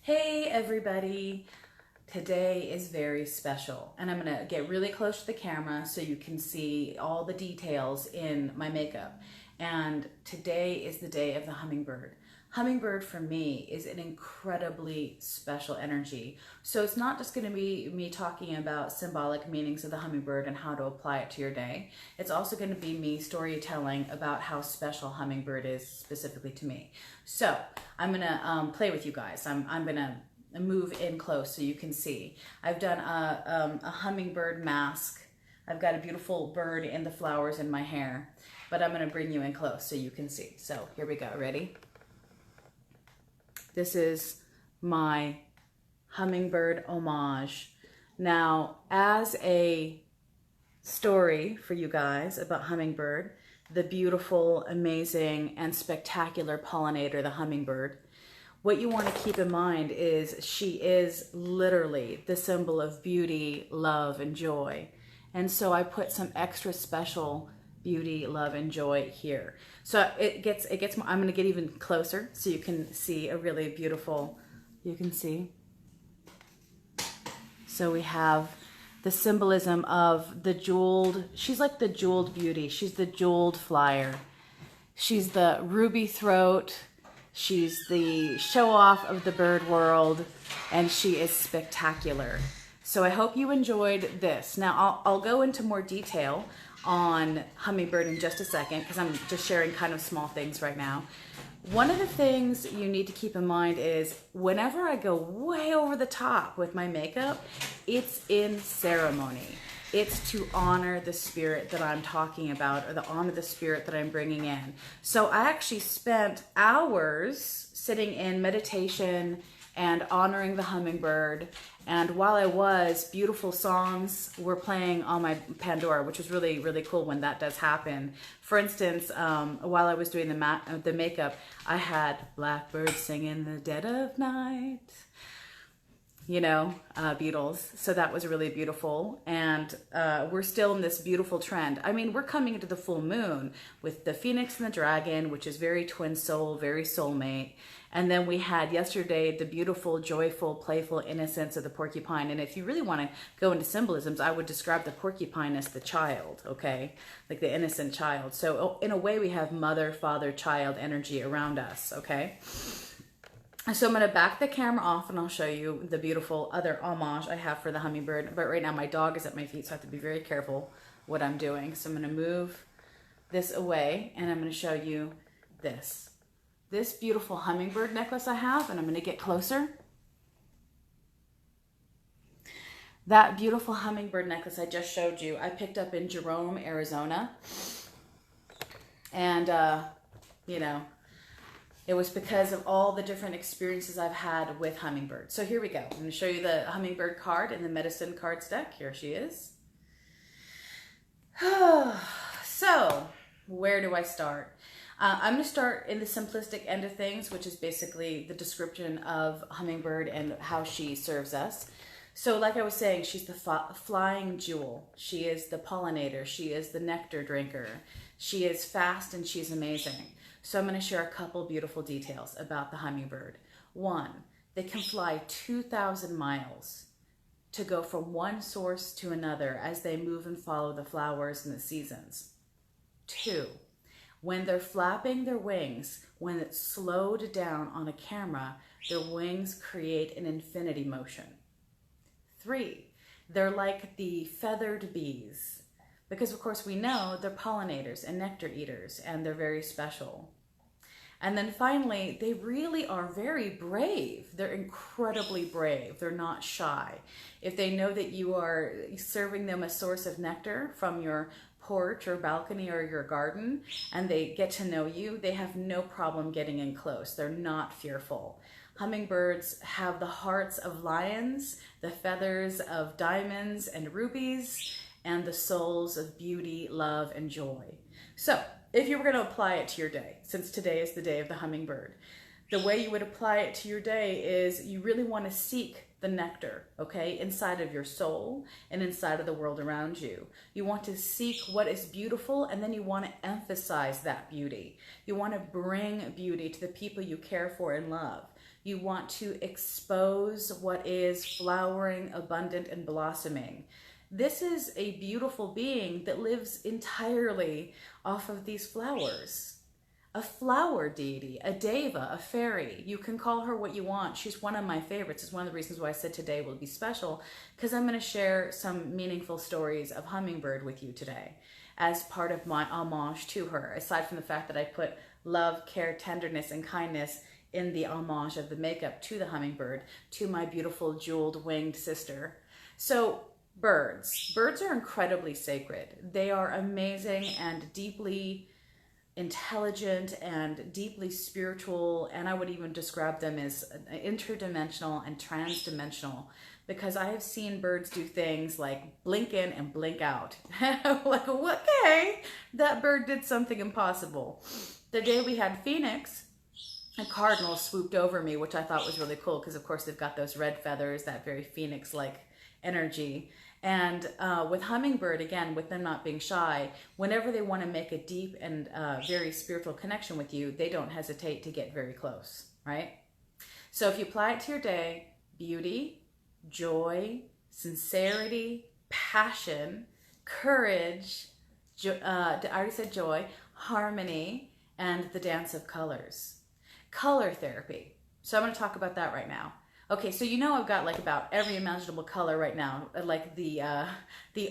Hey everybody! Today is very special and I'm gonna get really close to the camera so you can see all the details in my makeup. And today is the day of the hummingbird. Hummingbird for me is an incredibly special energy. So it's not just gonna be me talking about symbolic meanings of the hummingbird and how to apply it to your day. It's also gonna be me storytelling about how special hummingbird is specifically to me. So I'm gonna play with you guys. I'm gonna move in close so you can see. I've done a hummingbird mask. I've got a beautiful bird in the flowers in my hair, but I'm gonna bring you in close so you can see. So here we go, ready? This is my hummingbird homage. Now, as a story for you guys about hummingbird, the beautiful, amazing, and spectacular pollinator, the hummingbird, what you want to keep in mind is she is literally the symbol of beauty, love, and joy. And so I put some extra special beauty, love, and joy here. So it gets more, I'm going to get even closer so you can see a really beautiful, you can see. So we have the symbolism of the jeweled, she's like the jeweled beauty. She's the jeweled flyer. She's the ruby throat. She's the show off of the bird world, and she is spectacular. So I hope you enjoyed this. Now I'll go into more detail on hummingbird in just a second because I'm just sharing kind of small things right now. One of the things you need to keep in mind is whenever I go way over the top with my makeup, it's in ceremony. It's to honor the spirit that I'm talking about, or to honor the spirit that I'm bringing in. So I actually spent hours sitting in meditation and honoring the hummingbird. And while I was, beautiful songs were playing on my Pandora, which was really, really cool when that does happen. For instance, while I was doing the makeup, I had blackbirds singing in the dead of night. You know, Beatles. So that was really beautiful. And we're still in this beautiful trend. I mean, we're coming into the full moon with the Phoenix and the Dragon, which is very twin soul, very soulmate. And then we had yesterday the beautiful, joyful, playful innocence of the porcupine. And if you really want to go into symbolisms, I would describe the porcupine as the child, okay? Like the innocent child. So in a way, we have mother, father, child energy around us, okay? So I'm going to back the camera off and I'll show you the beautiful other homage I have for the hummingbird. But right now my dog is at my feet, so I have to be very careful what I'm doing. So I'm going to move this away and I'm going to show you this. This beautiful hummingbird necklace I have, and I'm going to get closer. That beautiful hummingbird necklace I just showed you, I picked up in Jerome, Arizona. And, you know, it was because of all the different experiences I've had with hummingbirds. So here we go. I'm going to show you the hummingbird card in the medicine cards deck. Here she is. So, where do I start? I'm going to start in the simplistic end of things, which is basically the description of hummingbird and how she serves us. So like I was saying, she's the flying jewel. She is the pollinator. She is the nectar drinker. She is fast and she's amazing. So I'm going to share a couple beautiful details about the hummingbird. One, they can fly 2,000 miles to go from one source to another as they move and follow the flowers and the seasons. Two, when they're flapping their wings, when it's slowed down on a camera, their wings create an infinity motion. Three, they're like the feathered bees, because of course we know they're pollinators and nectar eaters, and they're very special. And then finally, they really are very brave. They're incredibly brave. They're not shy. If they know that you are serving them a source of nectar from your porch or balcony or your garden, and they get to know you, they have no problem getting in close. They're not fearful. Hummingbirds have the hearts of lions, the feathers of diamonds and rubies, and the souls of beauty, love, and joy. So if you were going to apply it to your day, since today is the day of the hummingbird, the way you would apply it to your day is you really want to seek the nectar, okay, inside of your soul and inside of the world around you. You want to seek what is beautiful, and then you want to emphasize that beauty. You want to bring beauty to the people you care for and love. You want to expose what is flowering, abundant, and blossoming. This is a beautiful being that lives entirely off of these flowers. A flower deity, a deva, a fairy. You can call her what you want. She's one of my favorites. It's one of the reasons why I said today will be special, because I'm going to share some meaningful stories of Hummingbird with you today as part of my homage to her, aside from the fact that I put love, care, tenderness, and kindness in the homage of the makeup to the hummingbird, to my beautiful jeweled winged sister. So birds are incredibly sacred. They are amazing and deeply intelligent and deeply spiritual, and I would even describe them as interdimensional and transdimensional, because I have seen birds do things like blink in and blink out. Like, okay, that bird did something impossible. The day we had Phoenix, a cardinal swooped over me, which I thought was really cool, because of course they've got those red feathers, that very phoenix-like energy. And with Hummingbird, again, with them not being shy, whenever they want to make a deep and very spiritual connection with you, they don't hesitate to get very close, right? So if you apply it to your day, beauty, joy, sincerity, passion, courage, I already said joy, harmony, and the dance of colors. Color therapy. So I'm going to talk about that right now. Okay, so you know I've got like about every imaginable color right now, like the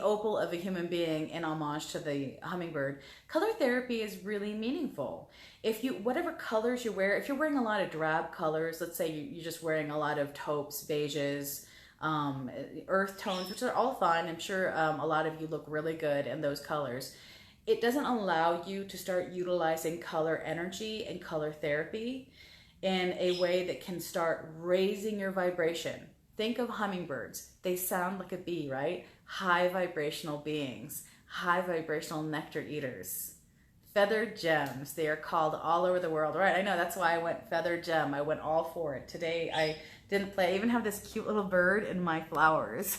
opal of a human being in homage to the hummingbird. Color therapy is really meaningful. If you, whatever colors you wear, if you're wearing a lot of drab colors, let's say you're just wearing a lot of taupes, beiges, earth tones, which are all fine. I'm sure a lot of you look really good in those colors. It doesn't allow you to start utilizing color energy and color therapy in a way that can start raising your vibration. Think of hummingbirds. They sound like a bee, right? High vibrational beings, high vibrational nectar eaters. Feathered gems, they are called all over the world. Right, I know, that's why I went feathered gem. I went all for it. Today I didn't play. I even have this cute little bird in my flowers.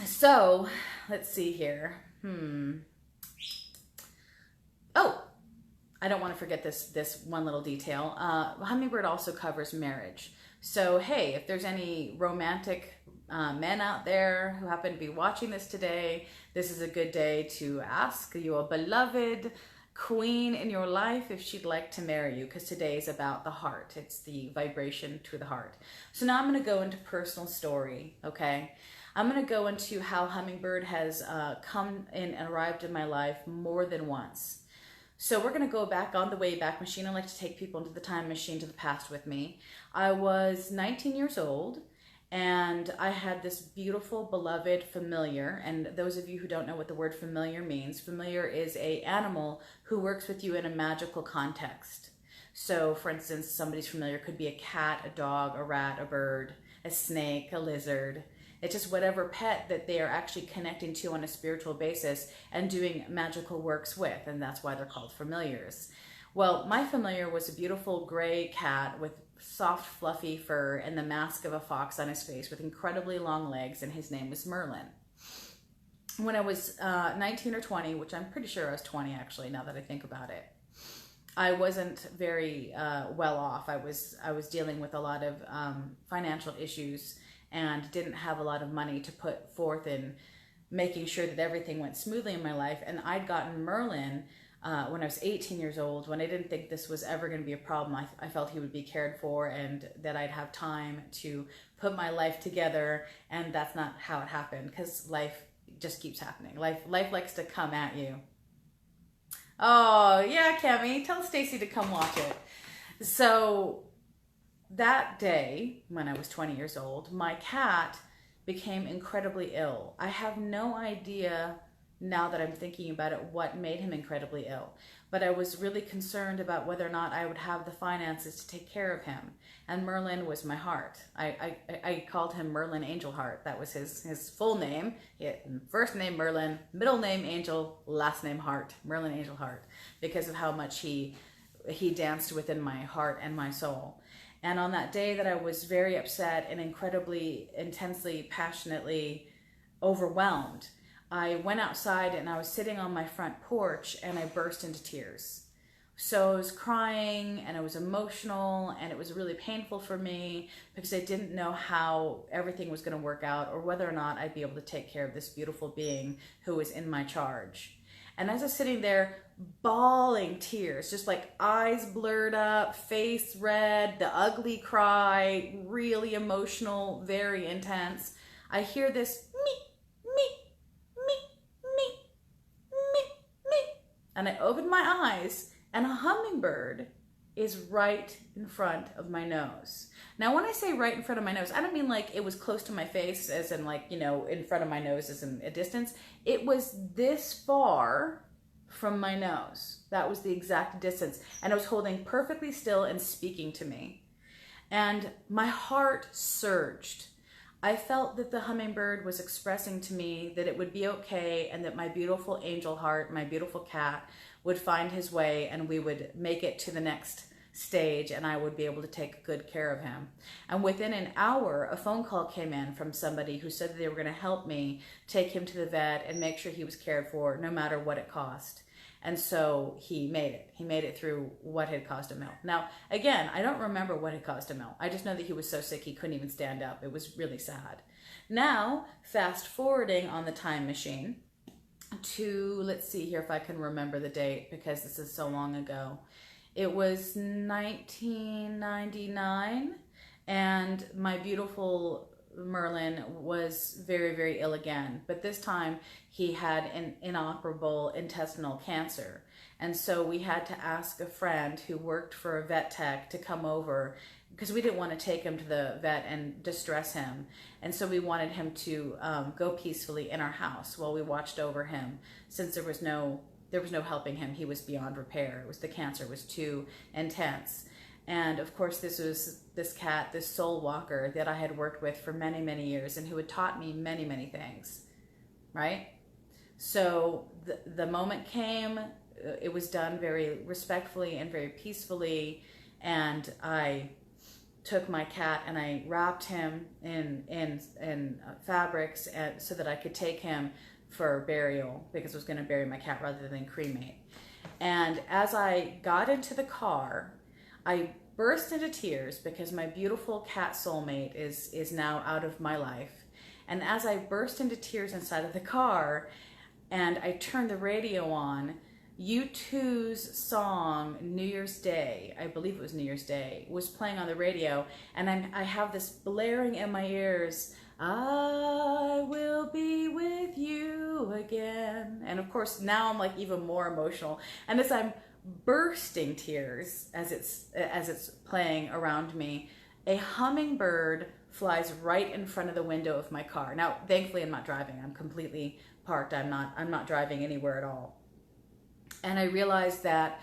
So, let's see here. Oh, I don't want to forget this one little detail. Hummingbird also covers marriage. So, hey, if there's any romantic men out there who happen to be watching this today, this is a good day to ask your beloved queen in your life if she'd like to marry you, because today is about the heart. It's the vibration to the heart. So now I'm going to go into personal story, okay? I'm going to go into how Hummingbird has come in and arrived in my life more than once. So we're going to go back on the Wayback Machine. I like to take people into the time machine to the past with me. I was 19 years old, and I had this beautiful, beloved familiar. And those of you who don't know what the word familiar means, familiar is an animal who works with you in a magical context. So, for instance, somebody's familiar could be a cat, a dog, a rat, a bird, a snake, a lizard. It's just whatever pet that they are actually connecting to on a spiritual basis and doing magical works with, and that's why they're called familiars. Well, my familiar was a beautiful gray cat with soft, fluffy fur and the mask of a fox on his face with incredibly long legs, and his name was Merlin. When I was 19 or 20, which I'm pretty sure I was 20 actually, now that I think about it, I wasn't very well off. I was dealing with a lot of financial issues and didn't have a lot of money to put forth in making sure that everything went smoothly in my life. And I'd gotten Merlin when I was 18 years old, when I didn't think this was ever going to be a problem. I felt he would be cared for and that I'd have time to put my life together. And that's not how it happened, because life just keeps happening. Life likes to come at you. Oh, yeah, Kemi, tell Stacy to come watch it. So that day, when I was 20 years old, my cat became incredibly ill. I have no idea, now that I'm thinking about it, what made him incredibly ill. But I was really concerned about whether or not I would have the finances to take care of him. And Merlin was my heart. I called him Merlin Angel Heart. That was his full name. First name Merlin, middle name Angel, last name Heart. Merlin Angel Heart. Because of how much he danced within my heart and my soul. And on that day that I was very upset and incredibly, intensely, passionately overwhelmed, I went outside and I was sitting on my front porch and I burst into tears. So I was crying and I was emotional and it was really painful for me because I didn't know how everything was going to work out or whether or not I'd be able to take care of this beautiful being who was in my charge. And as I was sitting there bawling tears, just like eyes blurred up, face red, the ugly cry, really emotional, very intense, I hear this me, me, me, me, me, me. And I open my eyes and a hummingbird is right in front of my nose. Now, when I say right in front of my nose, I don't mean like it was close to my face, as in like, you know, in front of my nose as in a distance. It was this far from my nose. That was the exact distance. And it was holding perfectly still and speaking to me. And my heart surged. I felt that the hummingbird was expressing to me that it would be okay and that my beautiful angel heart, my beautiful cat, would find his way and we would make it to the next stage and I would be able to take good care of him. And within an hour, a phone call came in from somebody who said that they were going to help me take him to the vet and make sure he was cared for no matter what it cost. And so he made it. He made it through what had caused him ill. Now, again, I don't remember what had caused him ill. I just know that he was so sick he couldn't even stand up. It was really sad. Now, fast forwarding on the time machine to, let's see here if I can remember the date because this is so long ago. It was 1999 and my beautiful Merlin was very, very ill again. But this time he had an inoperable intestinal cancer. And so we had to ask a friend who worked for a vet tech to come over because we didn't want to take him to the vet and distress him. And so we wanted him to go peacefully in our house while we watched over him since there was no helping him. He was beyond repair. It was the cancer was too intense. And of course, this was this cat, this soul walker that I had worked with for many, many years and who had taught me many, many things, right? So the moment came, it was done very respectfully and very peacefully. And I took my cat and I wrapped him in fabrics so that I could take him for burial because I was going to bury my cat rather than cremate. And as I got into the car, I burst into tears because my beautiful cat soulmate is now out of my life. And as I burst into tears inside of the car and I turned the radio on, U2's song New Year's Day, I believe it was New Year's Day, was playing on the radio, and I have this blaring in my ears, I will be with you again. And of course now I'm like even more emotional, and as I'm bursting tears as it's playing around me, a hummingbird flies right in front of the window of my car. Now thankfully I'm not driving, I'm completely parked, I'm not driving anywhere at all. And I realized that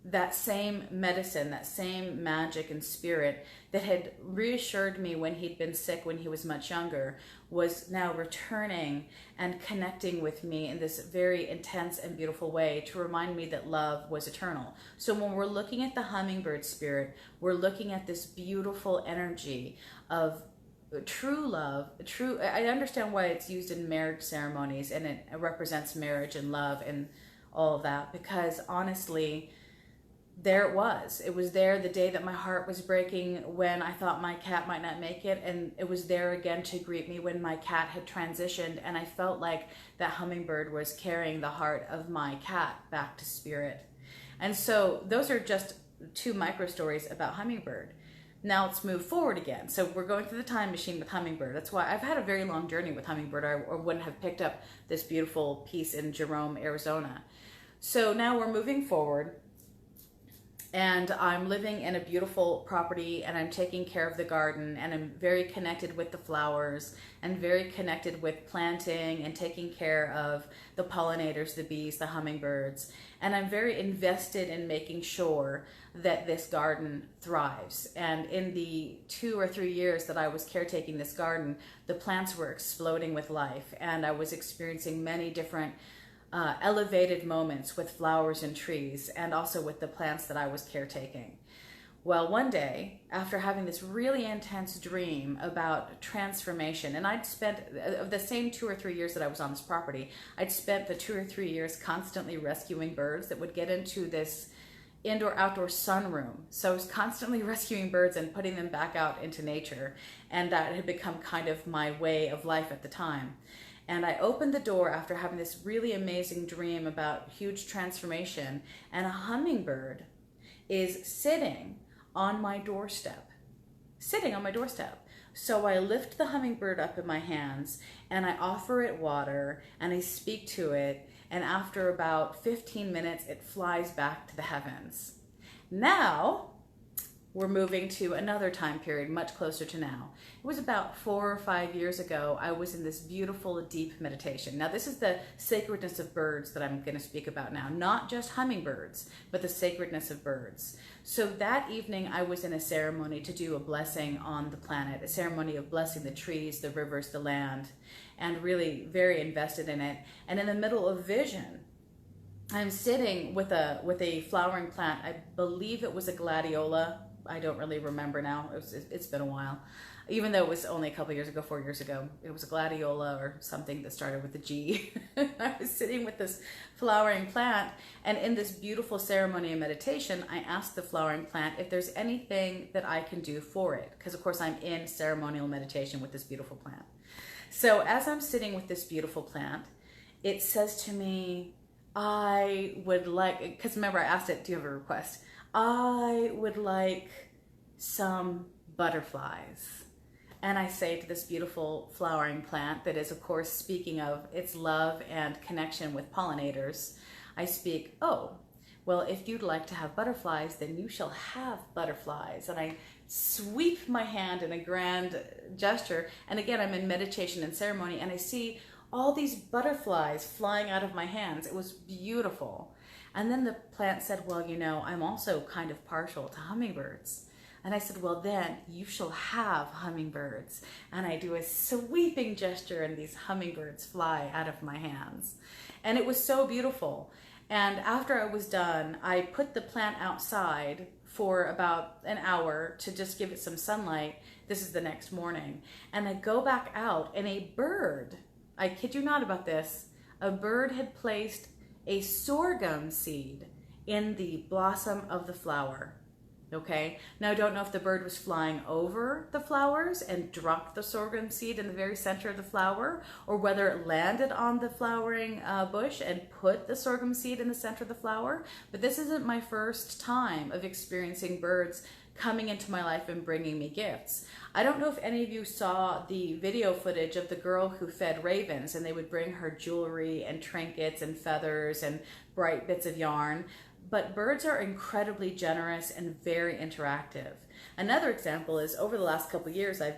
that same medicine, that same magic and spirit that had reassured me when he'd been sick when he was much younger was now returning and connecting with me in this very intense and beautiful way to remind me that love was eternal. So when we're looking at the hummingbird spirit, we're looking at this beautiful energy of true love. I understand why it's used in marriage ceremonies and it represents marriage and love and all of that, because honestly, there it was. It was there the day that my heart was breaking when I thought my cat might not make it, and it was there again to greet me when my cat had transitioned, and I felt like that hummingbird was carrying the heart of my cat back to spirit. And so those are just two micro stories about Hummingbird. Now let's move forward again. So we're going through the time machine with Hummingbird. That's why I've had a very long journey with Hummingbird, or wouldn't have picked up this beautiful piece in Jerome, Arizona. So now we're moving forward, and I'm living in a beautiful property, and I'm taking care of the garden, and I'm very connected with the flowers and very connected with planting and taking care of the pollinators, the bees, the hummingbirds. And I'm very invested in making sure that this garden thrives. And in the 2 or 3 years that I was caretaking this garden, the plants were exploding with life, and I was experiencing many different elevated moments with flowers and trees, and also with the plants that I was caretaking. Well, one day, after having this really intense dream about transformation, and I'd spent, of the same 2 or 3 years that I was on this property, I'd spent the 2 or 3 years constantly rescuing birds that would get into this indoor-outdoor sunroom. So I was constantly rescuing birds and putting them back out into nature. And that had become kind of my way of life at the time. And I opened the door after having this really amazing dream about huge transformation, and a hummingbird is sitting on my doorstep. So I lift the hummingbird up in my hands and I offer it water and I speak to it, and after about 15 minutes it flies back to the heavens. Now we're moving to another time period much closer to now. It was about 4 or 5 years ago. I was in this beautiful deep meditation. Now this is the sacredness of birds that I'm going to speak about now, not just hummingbirds, but the sacredness of birds. So that evening I was in a ceremony to do a blessing on the planet, a ceremony of blessing the trees, the rivers, the land, and really very invested in it. And in the middle of vision, I'm sitting with a flowering plant. I believe it was a gladiola. I don't really remember now. It's been a while. Even though it was only a couple years ago, 4 years ago, it was a gladiola or something that started with a G. I was sitting with this flowering plant, and in this beautiful ceremony and meditation, I asked the flowering plant if there's anything that I can do for it. Because of course I'm in ceremonial meditation with this beautiful plant. So as I'm sitting with this beautiful plant, it says to me, I would like, because remember I asked it, do you have a request? I would like some butterflies. And I say to this beautiful flowering plant that is, of course, speaking of its love and connection with pollinators, I speak, oh, well, if you'd like to have butterflies, then you shall have butterflies. And I sweep my hand in a grand gesture. And again, I'm in meditation and ceremony, and I see all these butterflies flying out of my hands. It was beautiful. And then the plant said, well, you know, I'm also kind of partial to hummingbirds. And I said, well, then you shall have hummingbirds. And I do a sweeping gesture, and these hummingbirds fly out of my hands. And it was so beautiful. And after I was done, I put the plant outside for about an hour to just give it some sunlight. This is the next morning. And I go back out, and a bird, I kid you not about this, a bird had placed a sorghum seed in the blossom of the flower. Okay, now I don't know if the bird was flying over the flowers and dropped the sorghum seed in the very center of the flower, or whether it landed on the flowering bush and put the sorghum seed in the center of the flower. But this isn't my first time of experiencing birds coming into my life and bringing me gifts. I don't know if any of you saw the video footage of the girl who fed ravens, and they would bring her jewelry and trinkets and feathers and bright bits of yarn. But birds are incredibly generous and very interactive. Another example is, over the last couple of years, I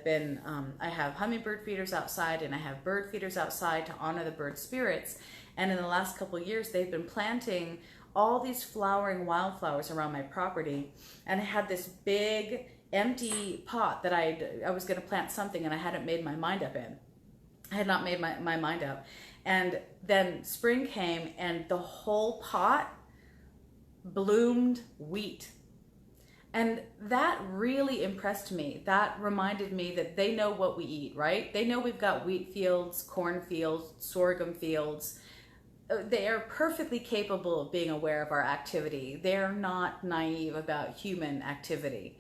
have hummingbird feeders outside and I have bird feeders outside to honor the bird spirits. And in the last couple of years, they've been planting all these flowering wildflowers around my property. And I had this big empty pot that I was going to plant something, and I hadn't made my mind up in. I had not made my mind up. And then spring came, and the whole pot bloomed wheat. And that really impressed me. That reminded me that they know what we eat, right? They know we've got wheat fields, corn fields, sorghum fields. They are perfectly capable of being aware of our activity. They're not naive about human activity.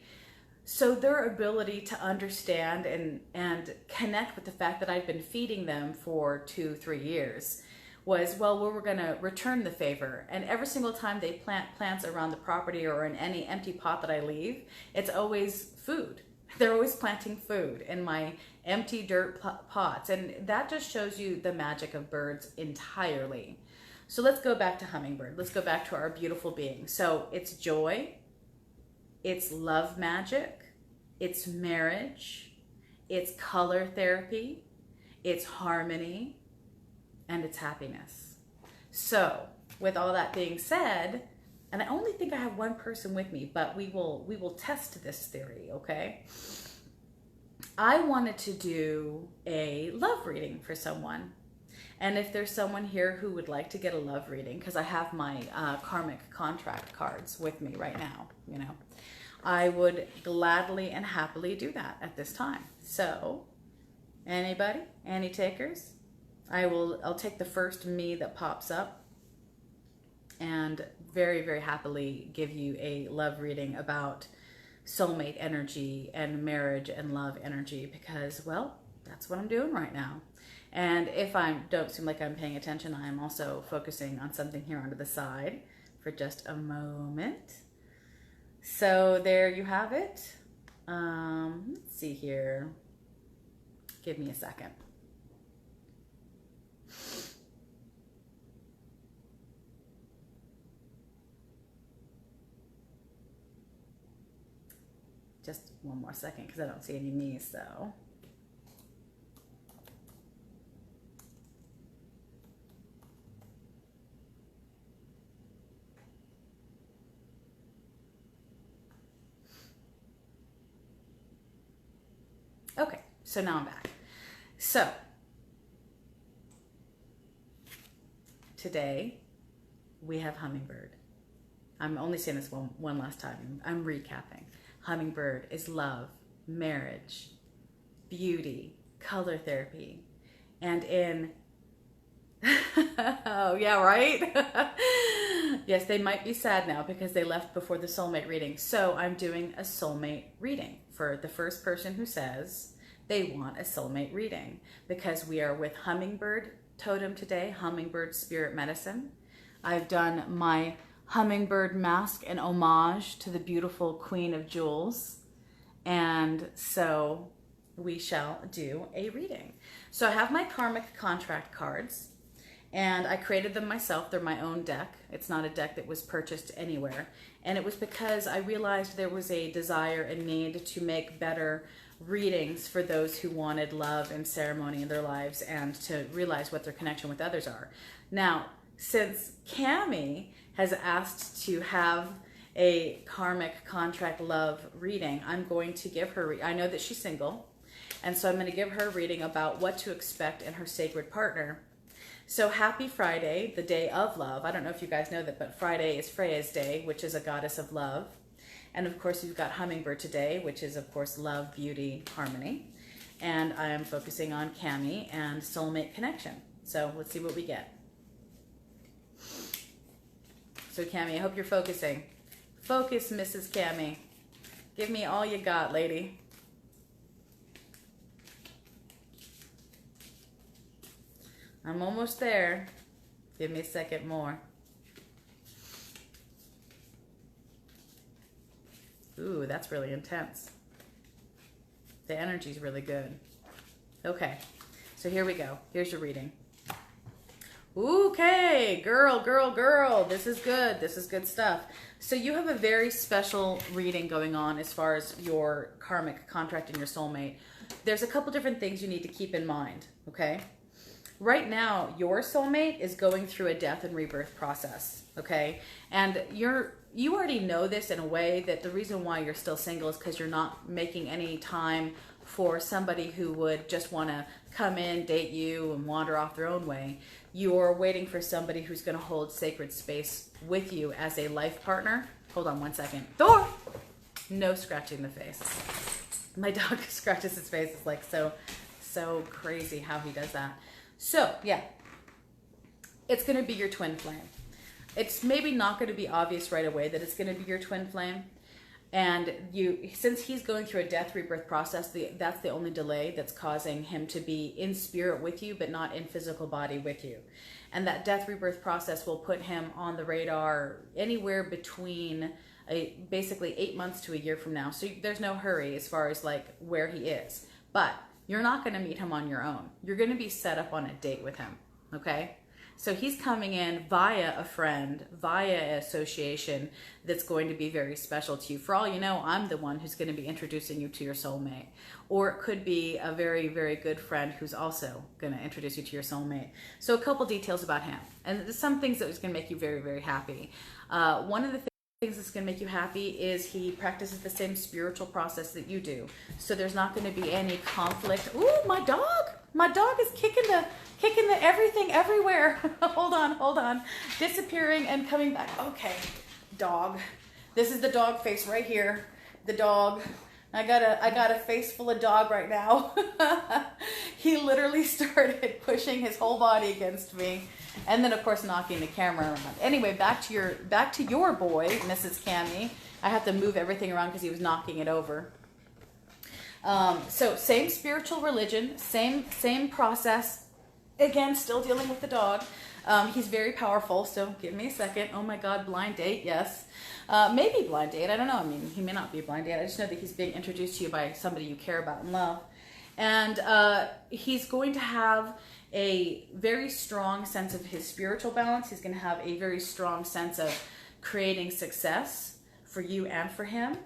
So their ability to understand and connect with the fact that I've been feeding them for 2-3 years was, well, we're going to return the favor. And every single time they plant plants around the property or in any empty pot that I leave, it's always food. They're always planting food in my empty dirt pots. And that just shows you the magic of birds entirely. So let's go back to hummingbird. Let's go back to our beautiful being. So it's joy, it's love magic, it's marriage, it's color therapy, it's harmony, and it's happiness. So with all that being said, and I only think I have one person with me, but we will test this theory, okay? I wanted to do a love reading for someone. And if there's someone here who would like to get a love reading, because I have my karmic contract cards with me right now, you know, I would gladly and happily do that at this time. So anybody, any takers? I'll take the first me that pops up. and very, very happily give you a love reading about soulmate energy and marriage and love energy, because, well, that's what I'm doing right now. And if I don't seem like I'm paying attention, I am also focusing on something here onto the side for just a moment. So there you have it. Let's see here. Give me a second. Just one more second because I don't see any me, so. Okay, so now I'm back. So, today we have Hummingbird. I'm only saying this one last time. I'm recapping. Hummingbird is love, marriage, beauty, color therapy, and in oh yeah, right? Yes, they might be sad now because they left before the soulmate reading. So I'm doing a soulmate reading for the first person who says they want a soulmate reading, because we are with Hummingbird Totem today, Hummingbird Spirit Medicine. I've done my hummingbird mask and homage to the beautiful Queen of Jewels. And so we shall do a reading. So I have my karmic contract cards, and I created them myself. They're my own deck. It's not a deck that was purchased anywhere. And it was because I realized there was a desire and need to make better readings for those who wanted love and ceremony in their lives, and to realize what their connection with others are. Now, since Cami has asked to have a karmic contract love reading, I'm going to give her, I know that she's single, and so I'm going to give her a reading about what to expect in her sacred partner. So happy Friday, the day of love. I don't know if you guys know that, but Friday is Freya's day, which is a goddess of love. And of course, you've got Hummingbird today, which is, of course, love, beauty, harmony. And I am focusing on Cami and soulmate connection. So let's see what we get. So Cami, I hope you're focusing. Focus, Mrs. Cami. Give me all you got, lady. I'm almost there. Give me a second more. Ooh, that's really intense. The energy's really good. Okay, so here we go. Here's your reading. Okay, girl. This is good. This is good stuff. So you have a very special reading going on as far as your karmic contract and your soulmate. There's a couple different things you need to keep in mind, okay? Right now, your soulmate is going through a death and rebirth process, okay? And you already know this in a way, that the reason why you're still single is because you're not making any time for somebody who would just want to come in, date you, and wander off their own way. You're waiting for somebody who's going to hold sacred space with you as a life partner. Hold on one second. Thor! No scratching the face. My dog scratches his face. It's like so crazy how he does that. So, yeah, it's going to be your twin flame. It's maybe not going to be obvious right away that it's going to be your twin flame. And since he's going through a death rebirth process, that's the only delay that's causing him to be in spirit with you, but not in physical body with you. And that death rebirth process will put him on the radar anywhere between basically 8 months to a year from now. So there's no hurry as far as like where he is. But you're not going to meet him on your own. You're going to be set up on a date with him, okay? So he's coming in via a friend, via an association that's going to be very special to you. For all you know, I'm the one who's going to be introducing you to your soulmate. Or it could be a very, very good friend who's also going to introduce you to your soulmate. So a couple details about him. And there's some things that is going to make you very, very happy. One of the things that's going to make you happy is he practices the same spiritual process that you do. So there's not going to be any conflict. Ooh, my dog is kicking the everything everywhere. hold on. Disappearing and coming back. Okay, dog. This is the dog face right here. The dog. I got a face full of dog right now. he literally started pushing his whole body against me, and then of course knocking the camera around. Anyway, back to your boy, Mrs. Cammy. I have to move everything around because he was knocking it over. So same spiritual religion, same process. Again, still dealing with the dog. He's very powerful, so give me a second. Oh my God, blind date, yes. Maybe blind date, I don't know. I mean, he may not be a blind date. I just know that he's being introduced to you by somebody you care about and love. And he's going to have a very strong sense of his spiritual balance. He's going to have a very strong sense of creating success for you and for him.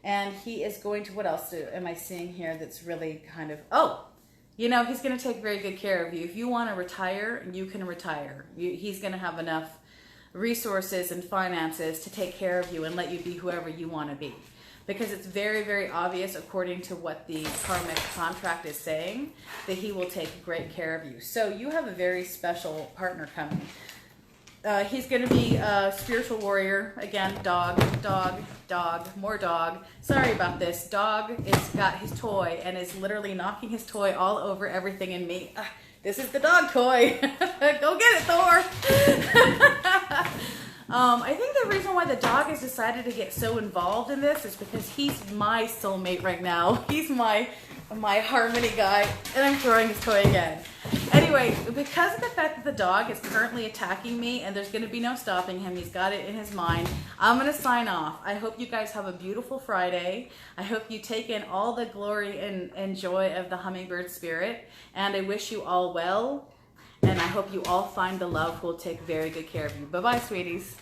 And he is going to, what else am I seeing here that's really kind of, you know, he's going to take very good care of you. If you want to retire, you can retire. He's going to have enough resources and finances to take care of you and let you be whoever you want to be. Because it's very, very obvious, according to what the karmic contract is saying, that he will take great care of you. So you have a very special partner coming. He's going to be a spiritual warrior. Again, dog, more dog. Sorry about this. Dog has got his toy and is literally knocking his toy all over everything in me. This is the dog toy. Go get it, Thor. I think the reason why the dog has decided to get so involved in this is because he's my soulmate right now. He's my harmony guy, and I'm throwing his toy again. Anyway, because of the fact that the dog is currently attacking me and there's going to be no stopping him, he's got it in his mind, I'm going to sign off. I hope you guys have a beautiful Friday. I hope you take in all the glory and joy of the hummingbird spirit, and I wish you all well, and I hope you all find the love who will take very good care of you. Bye-bye, sweeties.